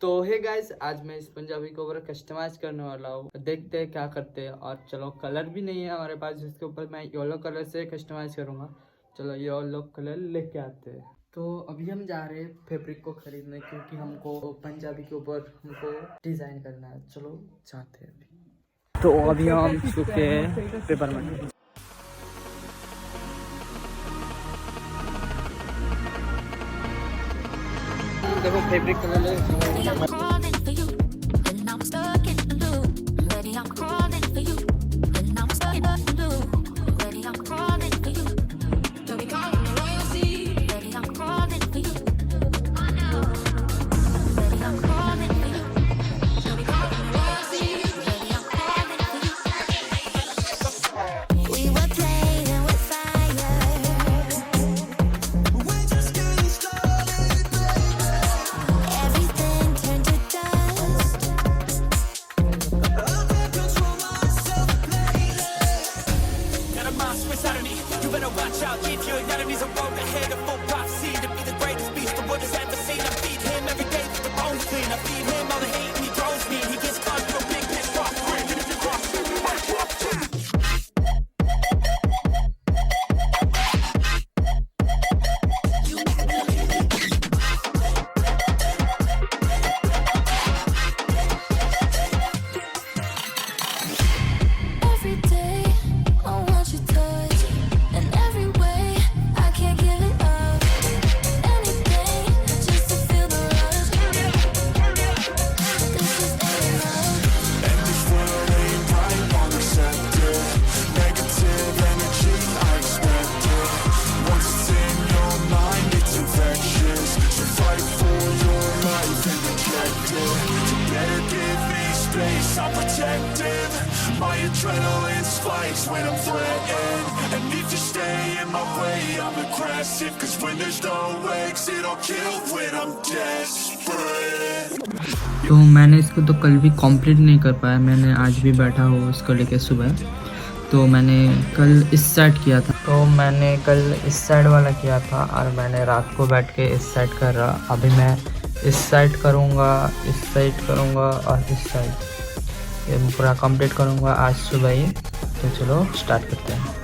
तो hey guys, आज मैं इस पंजाबी के ऊपर कस्टमाइज करने वाला हूँ। देखते हैं क्या करते हैं। और चलो, कलर भी नहीं है हमारे पास जिसके ऊपर मैं येलो कलर से कस्टमाइज करूँगा। चलो येलो कलर लेके आते हैं। तो अभी हम जा रहे हैं फैब्रिक को खरीदने, क्योंकि हमको पंजाबी के ऊपर हमको डिज़ाइन करना है। चलो जाते हैं अभी। तो अभी हम चुके हैं पेपर में। देखो fabric colour my adrenaline spikes when I'm threatened. And if you stay in my way, I'm aggressive. Cause when there's no exit, I'll kill when I'm desperate. तो मैंने इसको तो कल भी कंप्लीट नहीं कर पाया। मैंने आज भी बैठा हूँ इसको लेके सुबह। तो मैंने कल इस साइड किया था, इस साइड वाला किया था, और मैंने रात को बैठ के इस साइड कर रहा। अभी मैं इस साइड करूँगा, इस साइड करूँगा और इस साइड, ये पूरा कंप्लीट करूँगा आज सुबह ही। तो चलो स्टार्ट करते हैं।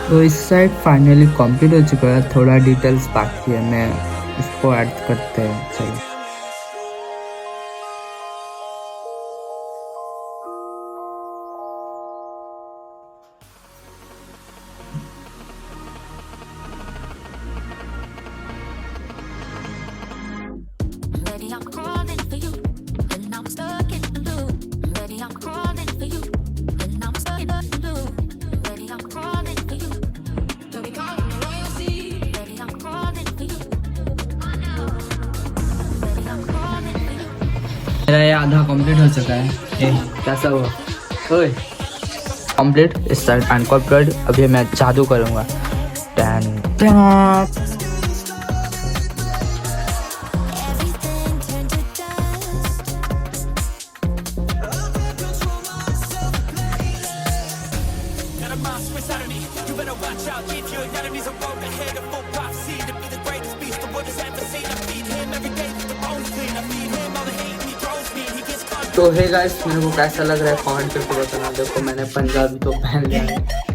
तो इस साइड फाइनली कंप्लीट हो चुका है। थोड़ा डिटेल्स बाकी है, मैं इसको ऐड करते हैं। चलो मेरा ये आधा कंप्लीट हो चुका है। कैसा हुआ? ओए कंप्लीट इस साइड एंड कंप्लीट। अभी मैं जादू करूँगा। Tan tan. तो हे गाइस, मेरे को कैसा लग रहा है कमेंट करके बताना। देखो मैंने पंजाबी तो पहन लिया है।